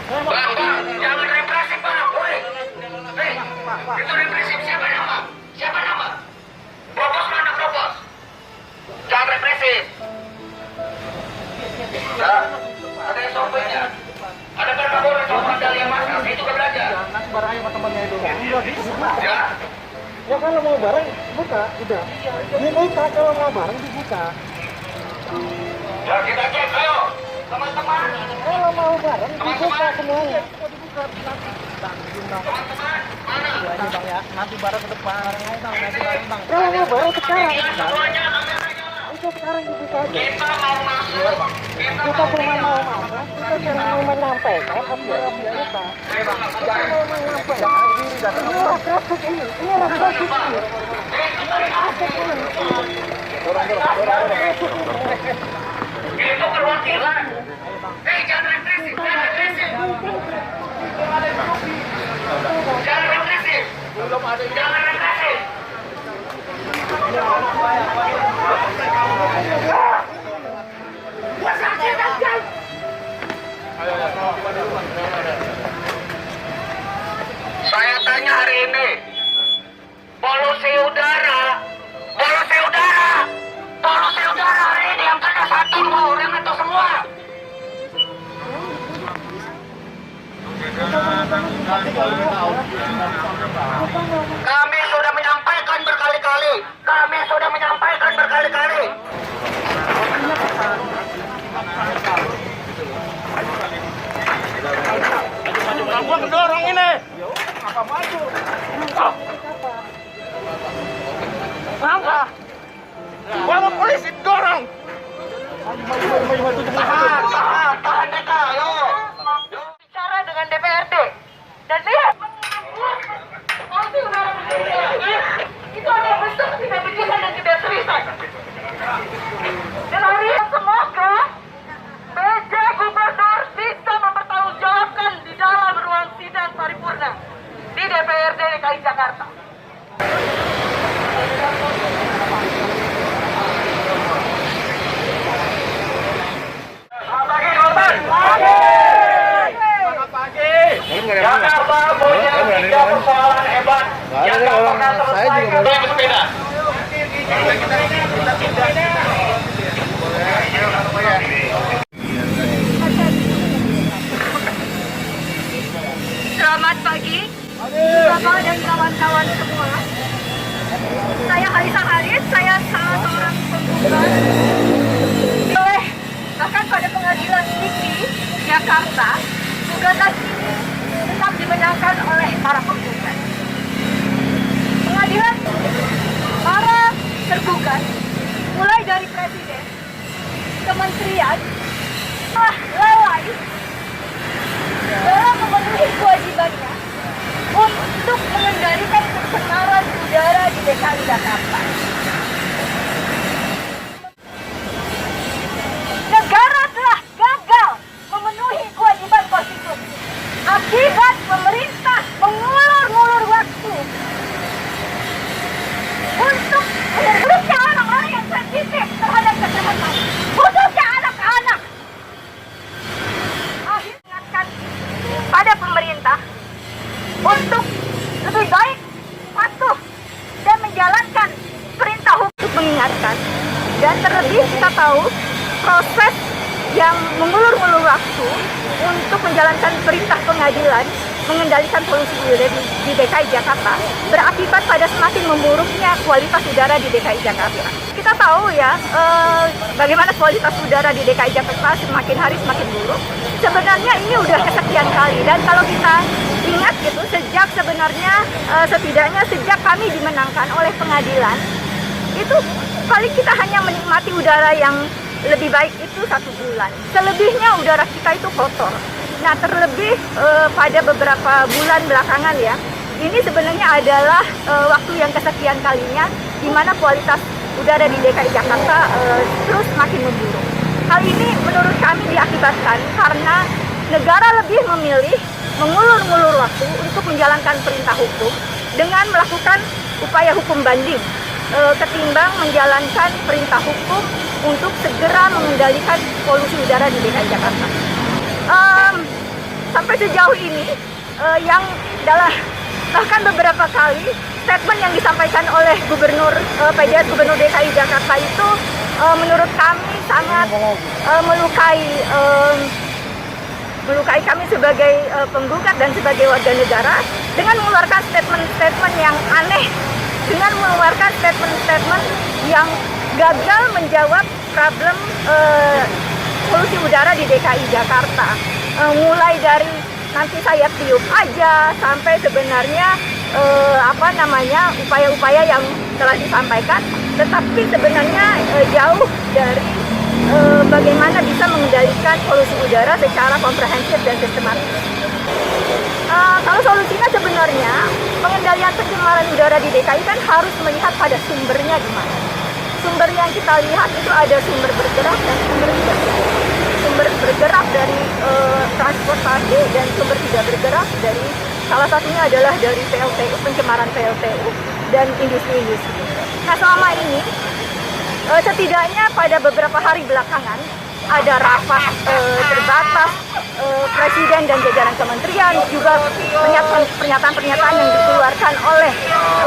Bapak, jangan represif, Pak. Woi, hei, itu represif. Siapa nama? Siapa nama? Propos mana propos? Jangan represif. Ya, ada SOP-nya. Ada berapa orang yang medali emas? Saya juga belajar. Jangan barangnya sama temannya itu. Ya, Ya kalau mau barang buka, udah. Dibuka kalau mau barang dibuka. ya kita cek, ayo, teman-teman. Kalau mau barang dibuka semuanya. Teman-teman, mana? Ini bang ya, nanti barang ke depan. Nanti barang bang. Kalau mau barang sekarang. Semuanya kameranya. Itu sekarang dibuka aja. Kita mau masuk. Kita cuma mau apa? Kita cuma mau menyampaikan apa yang kita. Jangan mau menyampaikan diri dan ini rakyat ini. Ini rakyat ini. Itu perwakilan. Hei, jangan represif, jangan represif. Jangan represif. Jangan represif. Saya tanya hari ini, polusi udara hari ini yang kena satu dua orang itu semua. Kami sudah menyampaikan berkali-kali. Gua kedorong ini. Apa maju? Apa? Bawa polisi dorong. Tahan kita, ayo. Bicara dengan DPRD dan lihat itu ada besar tidak pikiran dan tidak seriusan. Dan hari ini semoga PJ Gubernur bisa mempertanggungjawabkan di dalam ruang sidang paripurna di DPRD DKI Jakarta. Jakarta punya tiga persoalan hebat yang gak pernah terselesaikan dengan sepeda. Selamat pagi, Bapak dan kawan-kawan semua. Saya Halisa Haris, saya salah seorang penggugat bahkan pada pengadilan tinggi Jakarta. Gugatan ini tetap dimenangkan oleh para penggugat. Pengadilan para tergugat, mulai dari presiden, kementerian, telah lalai dalam memenuhi kewajibannya untuk mengendalikan pencemaran udara di DKI Jakarta. Negara telah gagal memenuhi kewajiban konstitusi akibat pemerintah mengulur-ngulur waktu untuk khususnya orang-orang yang sensitif terhadap kesehatan, khususnya anak-anak. Akhirnya ingatkan pada pemerintah untuk lebih baik patuh dan menjalankan perintah hukum untuk mengingatkan. Dan terlebih kita tahu proses yang mengulur-ngulur waktu untuk menjalankan perintah pengadilan mengendalikan polusi udara di DKI Jakarta berakibat pada semakin memburuknya kualitas udara di DKI Jakarta. Kita tahu ya bagaimana kualitas udara di DKI Jakarta semakin hari semakin buruk. Sebenarnya ini udah kesekian kali, dan kalau kita ingat gitu, setidaknya sejak kami dimenangkan oleh pengadilan, itu paling kita hanya menikmati udara yang lebih baik itu 1 bulan. Selebihnya udara kita itu kotor. Nah, terlebih pada beberapa bulan belakangan ya, ini sebenarnya adalah waktu yang kesekian kalinya di mana kualitas udara di DKI Jakarta terus makin memburuk. Hal ini menurut kami diakibatkan karena negara lebih memilih mengulur-ngulur waktu untuk menjalankan perintah hukum dengan melakukan upaya hukum banding ketimbang menjalankan perintah hukum untuk segera mengendalikan polusi udara di DKI Jakarta. Sampai sejauh ini yang dalam bahkan beberapa kali statement yang disampaikan oleh Gubernur PJ Gubernur DKI Jakarta itu menurut kami sangat melukai kami sebagai penggugat dan sebagai warga negara dengan mengeluarkan statement-statement yang aneh, dengan mengeluarkan statement-statement yang gagal menjawab problem polusi udara di DKI Jakarta. Mulai dari nanti saya tiup aja sampai sebenarnya upaya-upaya yang telah disampaikan, tetapi sebenarnya jauh dari bagaimana bisa mengendalikan polusi udara secara komprehensif dan sistematis. Kalau solusinya sebenarnya pengendalian pencemaran udara di DKI kan harus melihat pada sumbernya di mana. Sumber yang kita lihat itu ada sumber bergerak dan sumber tidak bergerak. Sumber bergerak dari transportasi dan sumber tidak bergerak dari salah satunya adalah dari PLTU, pencemaran PLTU dan industri-industri. Nah, selama ini setidaknya pada beberapa hari belakangan ada rapat terbatas Presiden dan jajaran kementerian, juga pernyataan-pernyataan yang dikeluarkan oleh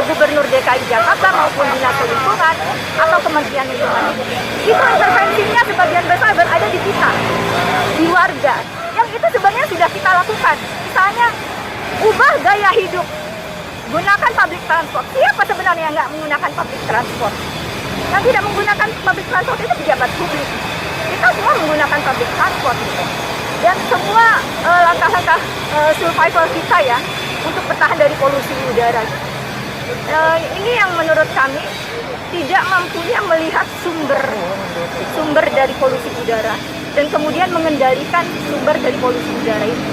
Gubernur DKI Jakarta maupun Dinas Lingkungan atau Kementerian Lingkungan Hidup. Itu intervensinya sebagian besar berada di kita, di warga. Yang itu sebenarnya sudah kita lakukan. Misalnya, ubah gaya hidup, gunakan public transport. Siapa sebenarnya yang nggak menggunakan public transport? Yang tidak menggunakan public transport itu pejabat publik. Kita semua menggunakan public transport gitu. Dan semua langkah-langkah survival kita ya untuk bertahan dari polusi udara. Ini yang menurut kami tidak mampunya melihat sumber dari polusi udara dan kemudian mengendalikan sumber dari polusi udara itu.